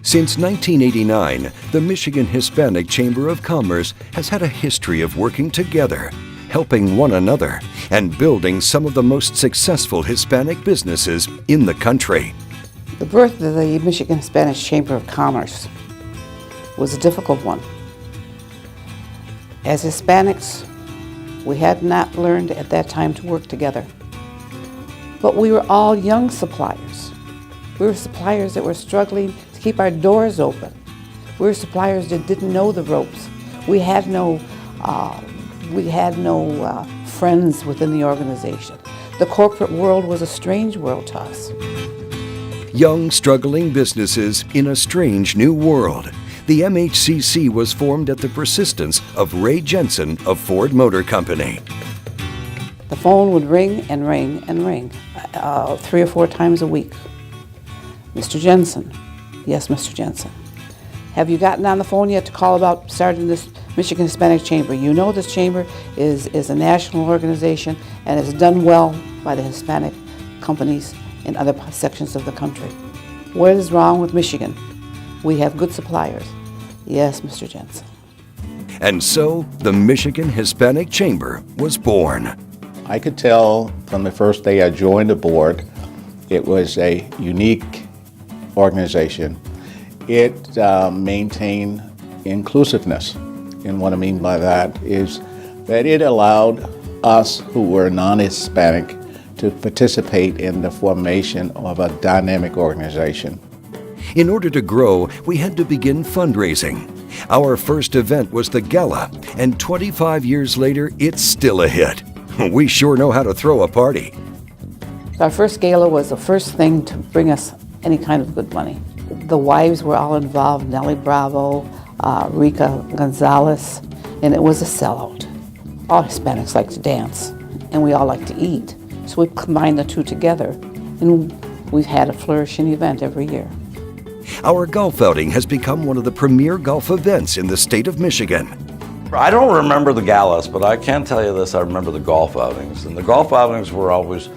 Since 1989, the Michigan Hispanic Chamber of Commerce has had a history of working together, helping one another, and building some of the most successful Hispanic businesses in the country. The birth of the Michigan Hispanic Chamber of Commerce was a difficult one. As Hispanics, we had not learned at that time to work together. But we were all young suppliers. We were suppliers that were struggling to keep our doors open. We were suppliers that didn't know the ropes. We had no friends within the organization. The corporate world was a strange world to us. Young, struggling businesses in a strange new world. The MHCC was formed at the persistence of Ray Jensen of Ford Motor Company. The phone would ring and ring and ring 3 or 4 times a week. Mr. Jensen. Yes, Mr. Jensen. Have you gotten on the phone yet to call about starting this Michigan Hispanic Chamber? You know this chamber is a national organization and is done well by the Hispanic companies in other sections of the country. What is wrong with Michigan? We have good suppliers. Yes, Mr. Jensen. And so the Michigan Hispanic Chamber was born. I could tell from the first day I joined the board, it was a unique organization. It maintained inclusiveness. And what I mean by that is that it allowed us who were non-Hispanic to participate in the formation of a dynamic organization. In order to grow, we had to begin fundraising. Our first event was the Gala, and 25 years later, it's still a hit. We sure know how to throw a party. Our first gala was the first thing to bring us any kind of good money. The wives were all involved, Nellie Bravo, Rika Gonzalez, and it was a sellout. All Hispanics like to dance, and we all like to eat. So we combined the two together, and we've had a flourishing event every year. Our golf outing has become one of the premier golf events in the state of Michigan. I don't remember the galas, but I can tell you this, I remember the golf outings. And the golf outings were always,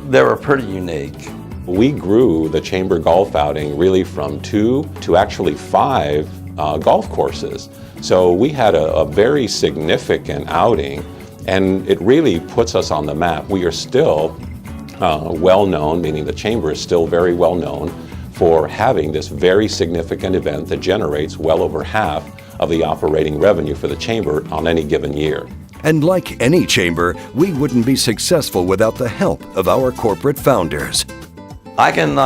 they were pretty unique. We grew the chamber golf outing really from 2 to actually 5 golf courses. So we had a very significant outing, and it really puts us on the map. We are still well known, meaning the chamber is still very well known for having this very significant event that generates well over half of the operating revenue for the chamber on any given year. And like any chamber, we wouldn't be successful without the help of our corporate founders. I can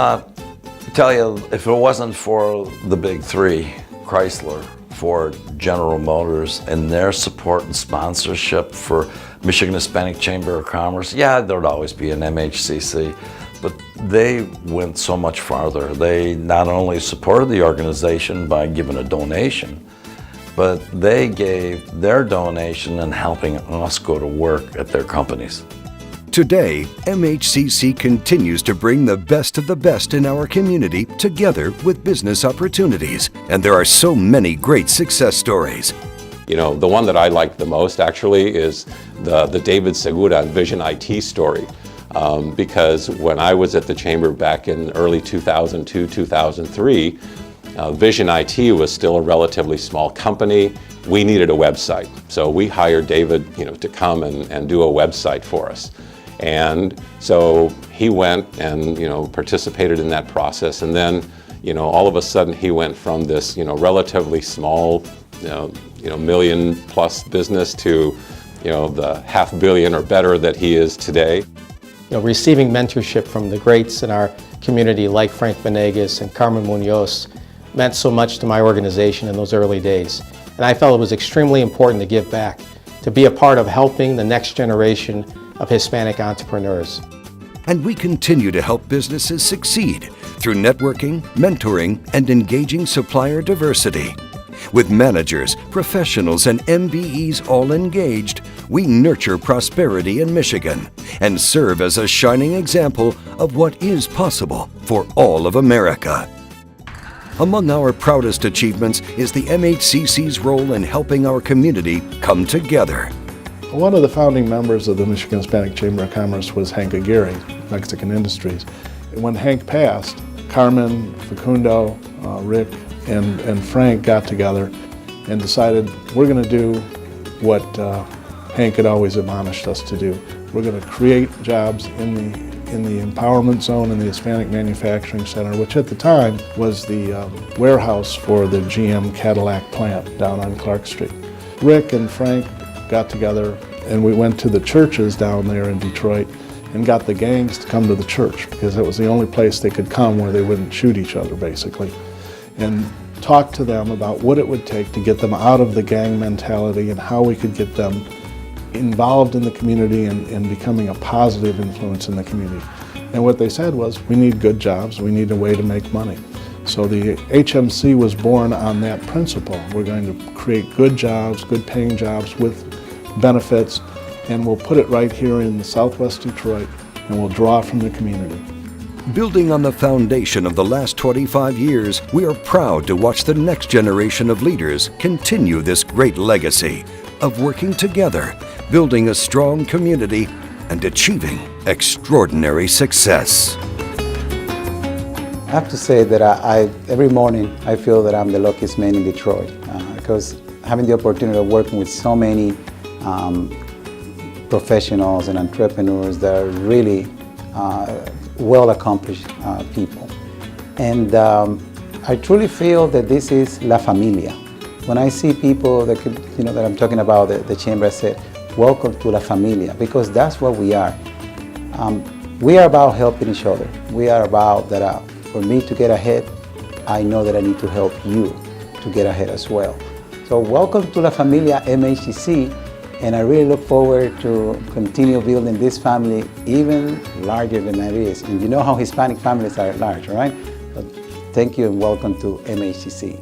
tell you, if it wasn't for the big 3, Chrysler, Ford, General Motors, and their support and sponsorship for Michigan Hispanic Chamber of Commerce, yeah, there'd always be an MHCC, but they went so much farther. They not only supported the organization by giving a donation, but they gave their donation in helping us go to work at their companies. Today, MHCC continues to bring the best of the best in our community together with business opportunities, and there are so many great success stories. You know, the one that I liked the most actually is the David Segura and Vision IT story. Because when I was at the chamber back in early 2002, 2003, Vision IT was still a relatively small company. We needed a website. So we hired David, to come and do a website for us. And so he went and, participated in that process. And then, all of a sudden he went from this, relatively small, million plus business to, the $500 million or better that he is today. Receiving mentorship from the greats in our community like Frank Venegas and Carmen Munoz meant so much to my organization in those early days. And I felt it was extremely important to give back, to be a part of helping the next generation of Hispanic entrepreneurs. And we continue to help businesses succeed through networking, mentoring, and engaging supplier diversity. With managers, professionals, and MBEs all engaged, we nurture prosperity in Michigan and serve as a shining example of what is possible for all of America. Among our proudest achievements is the MHCC's role in helping our community come together. One of the founding members of the Michigan Hispanic Chamber of Commerce was Hank Aguirre, Mexican Industries. When Hank passed, Carmen, Facundo, Rick, and Frank got together and decided we're going to do what Hank had always admonished us to do. We're going to create jobs in the empowerment zone in the Hispanic Manufacturing Center, which at the time was the warehouse for the GM Cadillac plant down on Clark Street. Rick and Frank got together and we went to the churches down there in Detroit and got the gangs to come to the church because it was the only place they could come where they wouldn't shoot each other, basically, and talk to them about what it would take to get them out of the gang mentality and how we could get them involved in the community and becoming a positive influence in the community. And what they said was, we need good jobs, we need a way to make money. So the HMC was born on that principle. We're going to create good jobs, good paying jobs with benefits, and we'll put it right here in the Southwest Detroit, and we'll draw from the community. Building on the foundation of the last 25 years, we are proud to watch the next generation of leaders continue this great legacy of working together, building a strong community, and achieving extraordinary success. I have to say that every morning I feel that I'm the luckiest man in Detroit because having the opportunity of working with so many professionals and entrepreneurs that are really well-accomplished people. And I truly feel that this is La Familia. When I see people that could, that I'm talking about, the chamber, I said, welcome to La Familia, because that's what we are. We are about helping each other. We are about that for me to get ahead, I know that I need to help you to get ahead as well. So welcome to La Familia MHCC, and I really look forward to continue building this family even larger than it is. And you know how Hispanic families are large, right? But thank you and welcome to MHCC.